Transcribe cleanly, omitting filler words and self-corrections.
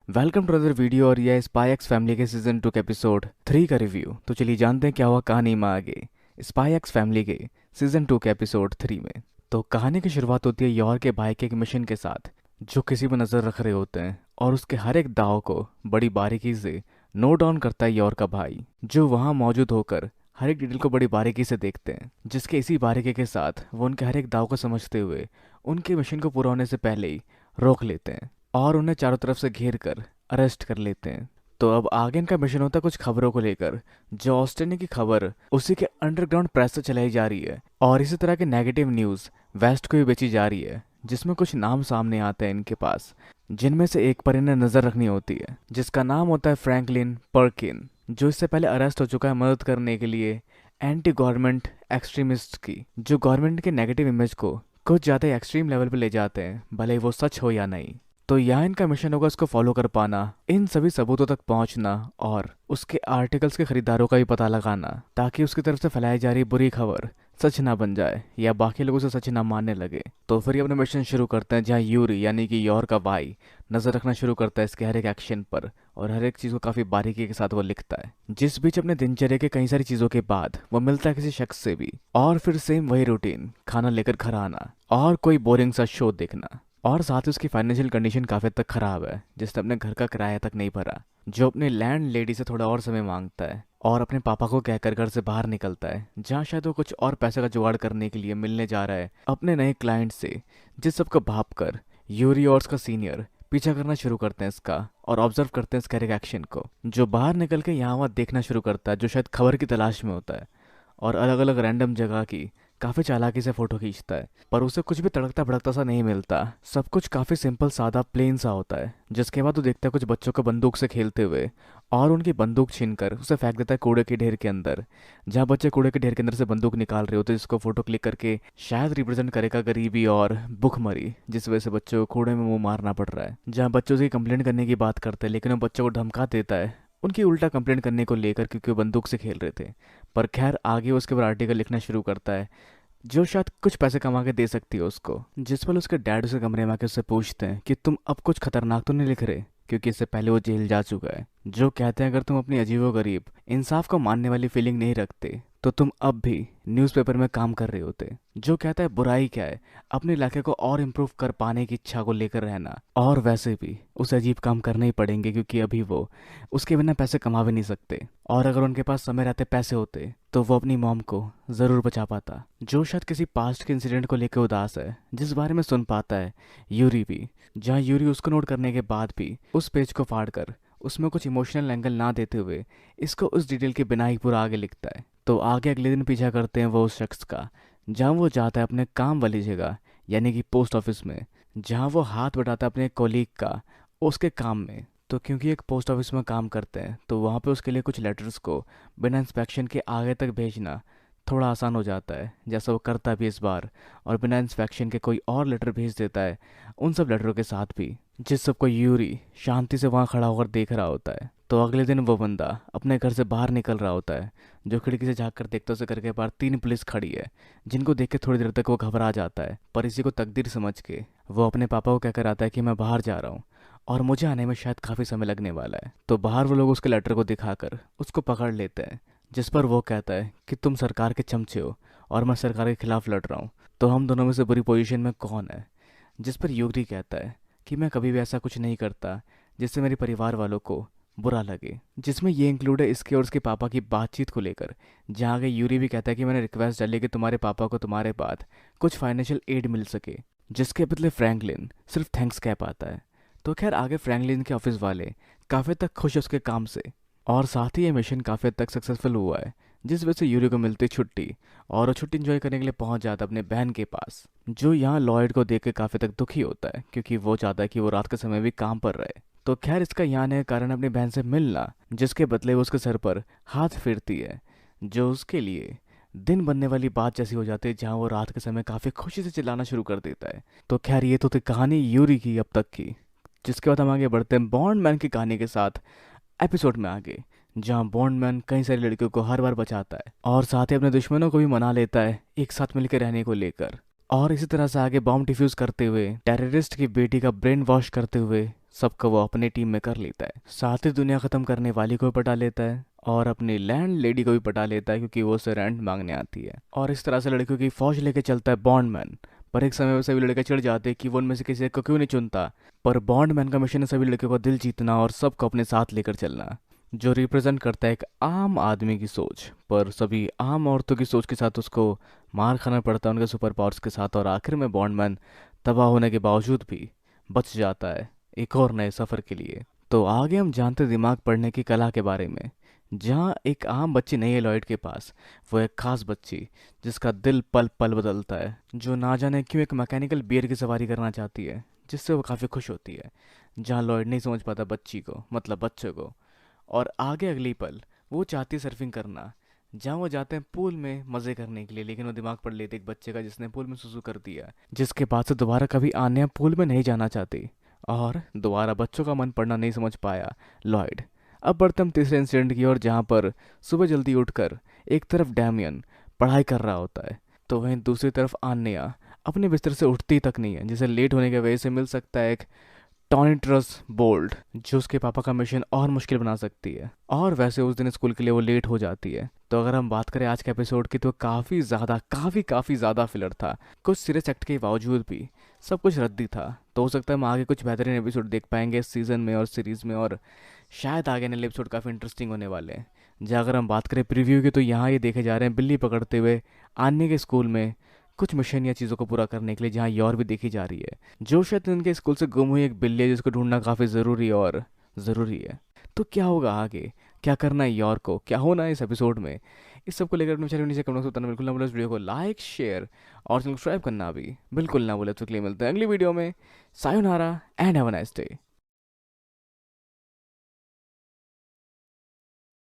Welcome to other video और यह spy x family के सीजन 2 के एपिसोड 3 का रिव्यू। तो चलिए जानते हैं क्या हुआ कहानी में आगे स्पाई एक्स फैमिली के सीजन 2 के एपिसोड 3 में। तो कहानी की शुरुआत होती है यॉर के भाई के एक मिशन के साथ, जो किसी पर नज़र रख रहे होते हैं और उसके हर एक दाव को बड़ी बारीकी से नोट डाउन करता है यॉर का भाई, जो वहाँ मौजूद होकर हर एक डिटेल को बड़ी बारीकी से देखते हैं, जिसके इसी बारीकी के साथ वो उनके हर एक दाव को समझते हुए उनके मिशन को पूरा होने से पहले ही रोक लेते हैं और उन्हें चारों तरफ से घेर कर अरेस्ट कर लेते हैं। तो अब आगे इनका मिशन होता है कुछ खबरों को लेकर, जो ऑस्ट्रेलिया की खबर उसी के अंडरग्राउंड प्रेस से चलाई जा रही है और इसी तरह के नेगेटिव न्यूज़ वेस्ट को भी बेची जा रही है, जिसमें कुछ नाम सामने आते हैं इनके पास, जिनमें से एक पर इन्हें नज़र रखनी होती है, जिसका नाम होता है फ्रैंकलिन पर्किन, जो इससे पहले अरेस्ट हो चुका है मदद करने के लिए एंटी गवर्नमेंट एक्सट्रीमिस्ट की, जो गवर्नमेंट के नेगेटिव इमेज को कुछ ज़्यादा एक्सट्रीम लेवल पे ले जाते हैं, भले वो सच हो या नहीं। तो यहाँ इनका मिशन होगा उसको फॉलो कर पाना, इन सभी सबूतों तक पहुंचना और उसके आर्टिकल्स के खरीदारों का भी पता लगाना, ताकि उसकी तरफ से फैलाई जा रही बुरी खबर सच ना बन जाए या बाकी लोगों से सच ना मानने लगे। तो फिर ये अपना मिशन शुरू करते हैं, जहाँ यूरी यानी कि यॉर का भाई नजर रखना शुरू करता है इसके हर एक एक्शन पर और हर एक चीज़ को काफ़ी बारीकी के साथ वो लिखता है। जिस बीच अपने दिनचर्या के कई सारी चीज़ों के बाद वो मिलता है किसी शख्स से भी और फिर सेम वही रूटीन, खाना लेकर घर आना और कोई बोरिंग सा शो देखना। और साथ ही उसकी फाइनेंशियल कंडीशन काफ़ी हद तक ख़राब है, जिसने अपने घर का किराया तक नहीं भरा, जो अपने लैंड लेडी से थोड़ा और समय मांगता है और अपने पापा को कहकर घर से बाहर निकलता है, जहाँ शायद वो कुछ और पैसे का जुगाड़ करने के लिए मिलने जा रहा है अपने नए क्लाइंट से, जिस सबको भाप कर यूरी और उसका सीनियर पीछा करना शुरू करते हैं इसका और ऑब्जर्व करते हैं इसके हर एक एक्शन को, जो बाहर निकल के यहाँ वहाँ देखना शुरू करता है, जो शायद खबर की तलाश में होता है और अलग अलग रैंडम जगह की काफ़ी चालाकी से फ़ोटो खींचता है, पर उसे कुछ भी तड़कता भड़कता सा नहीं मिलता। सब कुछ काफ़ी सिंपल सादा प्लेन सा होता है। जिसके बाद वो देखता है कुछ बच्चों को बंदूक से खेलते हुए और उनकी बंदूक छीनकर उसे फेंक देता है कूड़े के ढेर के अंदर, जहाँ बच्चे कूड़े के ढेर के अंदर से बंदूक निकाल रहे होते हैं, जिसको फोटो क्लिक करके शायद रिप्रेजेंट करेगा गरीबी और भुखमरी, जिस वजह से बच्चों को कूड़े में मुंह मारना पड़ रहा है। जहाँ बच्चों से कंप्लेंट करने की बात करते हैं, लेकिन वो बच्चों को धमका देता है उनकी उल्टा कंप्लेंट करने को लेकर, क्योंकि वो बंदूक से खेल रहे थे। पर खैर आगे उसके ऊपर आर्टिकल लिखना शुरू करता है, जो शायद कुछ पैसे कमा के दे सकती है उसको। जिस पर उसके डैड उसके कमरे में आके उससे पूछते हैं कि तुम अब कुछ खतरनाक तो नहीं लिख रहे, क्योंकि इससे पहले वो जेल जा चुका है। जो कहते हैं अगर तुम अपनी अजीबोगरीब इंसाफ को मानने वाली फीलिंग नहीं रखते तो तुम अब भी न्यूज़पेपर में काम कर रहे होते। जो कहता है बुराई क्या है, अपने इलाके को और इम्प्रूव कर पाने की इच्छा को लेकर रहना, और वैसे भी उसे अजीब काम करने ही पड़ेंगे क्योंकि अभी वो उसके बिना पैसे कमा भी नहीं सकते, और अगर उनके पास समय रहते पैसे होते तो वो अपनी मॉम को ज़रूर बचा पाता। जो शायद किसी पास्ट के इंसिडेंट को लेकर उदास है, जिस बारे में सुन पाता है यूरी भी, जहाँ यूरी उसको नोट करने के बाद भी उस पेज को फाड़ कर उसमें कुछ इमोशनल एंगल ना देते हुए इसको उस डिटेल के बिना ही पूरा आगे लिखता है। तो आगे अगले दिन पीछा करते हैं वो उस शख्स का, जहाँ वो जाता है अपने काम वाली जगह यानी कि पोस्ट ऑफिस में, जहाँ वो हाथ बटाता है अपने कोलीग का उसके काम में। तो क्योंकि एक पोस्ट ऑफिस में काम करते हैं तो वहाँ पे उसके लिए कुछ लेटर्स को बिना इंस्पेक्शन के आगे तक भेजना थोड़ा आसान हो जाता है, जैसा वो करता भी इस बार, और बिना इंस्पेक्शन के कोई और लेटर भेज देता है उन सब लेटरों के साथ भी, जिस सबको यूरी शांति से वहाँ खड़ा होकर देख रहा होता है। तो अगले दिन वो बंदा अपने घर से बाहर निकल रहा होता है, जो खिड़की से झाँक कर देखता है उसे घर के बाहर 3 पुलिस खड़ी है, जिनको देख के थोड़ी देर तक वो घबरा जाता है, पर इसी को तकदीर समझ के वो अपने पापा को कहकर आता है कि मैं बाहर जा रहा हूँ और मुझे आने में शायद काफ़ी समय लगने वाला है। तो बाहर वो लोग उसके लेटर को दिखाकर उसको पकड़ लेते हैं, जिस पर वो कहता है कि तुम सरकार के चमचे हो और मैं सरकार के खिलाफ लड़ रहा हूँ, तो हम दोनों में से बुरी पोजीशन में कौन है। जिस पर यूरी कहता है कि मैं कभी भी ऐसा कुछ नहीं करता जिससे मेरे परिवार वालों को बुरा लगे, जिसमें ये इंक्लूड है इसके और उसके पापा की बातचीत को लेकर, जहाँ आगे यूरी भी कहता है कि मैंने रिक्वेस्ट डाली कि तुम्हारे पापा को तुम्हारे बाद कुछ फाइनेंशियल एड मिल सके, जिसके बदले फ्रैंकलिन सिर्फ थैंक्स कह पाता है। तो खैर आगे फ्रैंकलिन के ऑफिस वाले काफ़ी तक खुश है उसके काम से, और साथ ही ये मिशन काफ़ी हद तक सक्सेसफुल हुआ है, जिस वजह से यूरी को मिलती छुट्टी और वो छुट्टी इंजॉय करने के लिए पहुंच जाता है अपने बहन के पास, जो यहाँ लॉयड को देख के काफ़ी तक दुखी होता है, क्योंकि वो चाहता है कि वो रात के समय भी काम पर रहे। तो खैर इसका यहाँ आने का कारण अपनी बहन से मिलना, जिसके बदले वो उसके सर पर हाथ फेरती है, जो उसके लिए दिन बनने वाली बात जैसी हो जाती है, जहाँ वो रात के समय काफ़ी खुशी से चिल्लाना शुरू कर देता है। तो खैर ये तो थी कहानी यूरी की अब तक की, जिसके बाद हम आगे बढ़ते हैं बॉन्डमैन की कहानी के साथ एपिसोड में आगे, जहाँ बॉन्डमैन कई सारी लड़कियों को हर बार बचाता है और साथ ही अपने दुश्मनों को भी मना लेता है एक साथ मिलकर रहने को लेकर, और इसी तरह से आगे बॉम्ब डिफ्यूज करते हुए टेररिस्ट की बेटी का ब्रेन वॉश करते हुए सबको वो अपनी टीम में कर लेता है। साथ ही दुनिया ख़त्म करने वाली को भी पटा लेता है और अपनी लैंड लेडी को भी पटा लेता है क्योंकि वो उसे रेंट मांगने आती है। और इस तरह से लड़कियों की फौज लेके चलता है बॉन्डमैन। पर एक समय में सभी लड़के चिढ़ जाते हैं कि वो उनमें से किसी एक को क्यों नहीं चुनता। पर बॉन्डमैन का मिशन है सभी लड़कियों का दिल जीतना और सबको अपने साथ लेकर चलना, जो रिप्रेजेंट करता है एक आम आदमी की सोच। पर सभी आम औरतों की सोच के साथ उसको मार खाना पड़ता है उनके सुपर पावर्स के साथ, और आखिर में बॉन्डमैन तबाह होने के बावजूद भी बच जाता है एक और नए सफ़र के लिए। तो आगे हम जानते हैं दिमाग पढ़ने की कला के बारे में, जहाँ एक आम बच्ची नहीं है लॉयड के पास। वो एक खास बच्ची जिसका दिल पल पल बदलता है, जो ना जाने क्यों एक मैकेनिकल बियर की सवारी करना चाहती है, जिससे वो काफ़ी खुश होती है। जहाँ लॉयड नहीं समझ पाता बच्ची को, मतलब बच्चे को। और आगे अगली पल वो चाहती है सर्फिंग करना, जहाँ वो जाते हैं पूल में मज़े करने के लिए, लेकिन वो दिमाग पढ़ लेते एक बच्चे का जिसने पूल में सुसु कर दिया, जिसके बाद से दोबारा कभी आने या पूल में नहीं जाना चाहती। और दोबारा बच्चों का मन पढ़ना नहीं समझ पाया लॉयड। अब बढ़ते हम तीसरे इंसिडेंट की ओर, जहाँ पर सुबह जल्दी उठकर एक तरफ डैमियन पढ़ाई कर रहा होता है, तो वहीं दूसरी तरफ आन्या अपने बिस्तर से उठती तक नहीं है, जिसे लेट होने की वजह से मिल सकता है एक टॉनिट्रस बोल्ट, जो उसके पापा का मिशन और मुश्किल बना सकती है। और वैसे उस दिन स्कूल के लिए वो लेट हो जाती है। तो अगर हम बात करें आज के एपिसोड की, तो काफ़ी ज़्यादा फिलर था। कुछ सीरियस एक्ट के बावजूद भी सब कुछ रद्दी था। तो हो सकता है हम आगे कुछ बेहतरीन एपिसोड देख पाएंगे इस सीज़न में और सीरीज़ में, और शायद आगे नए एपिसोड काफ़ी इंटरेस्टिंग होने वाले हैं। जहाँ अगर हम बात करें प्रीव्यू की, तो यहाँ ये देखे जा रहे हैं बिल्ली पकड़ते हुए आने के स्कूल में कुछ मिशन या चीज़ों को पूरा करने के लिए, जहाँ यौर भी देखी जा रही है, जो शायद उनके स्कूल से गुम हुई एक बिल्ली है जिसको ढूंढना काफ़ी ज़रूरी है। तो क्या होगा आगे, क्या करना है यौर को, क्या होना है इस एपिसोड में, इस सब को लेकर अपने चैनल नीचे कमेंट्स बताना बिल्कुल ना भूलें। इस वीडियो को लाइक, शेयर और सब्सक्राइब करना भी बिल्कुल ना भूलें। तो के लिए मिलते हैं अगली वीडियो में। Sayonara and have a nice day.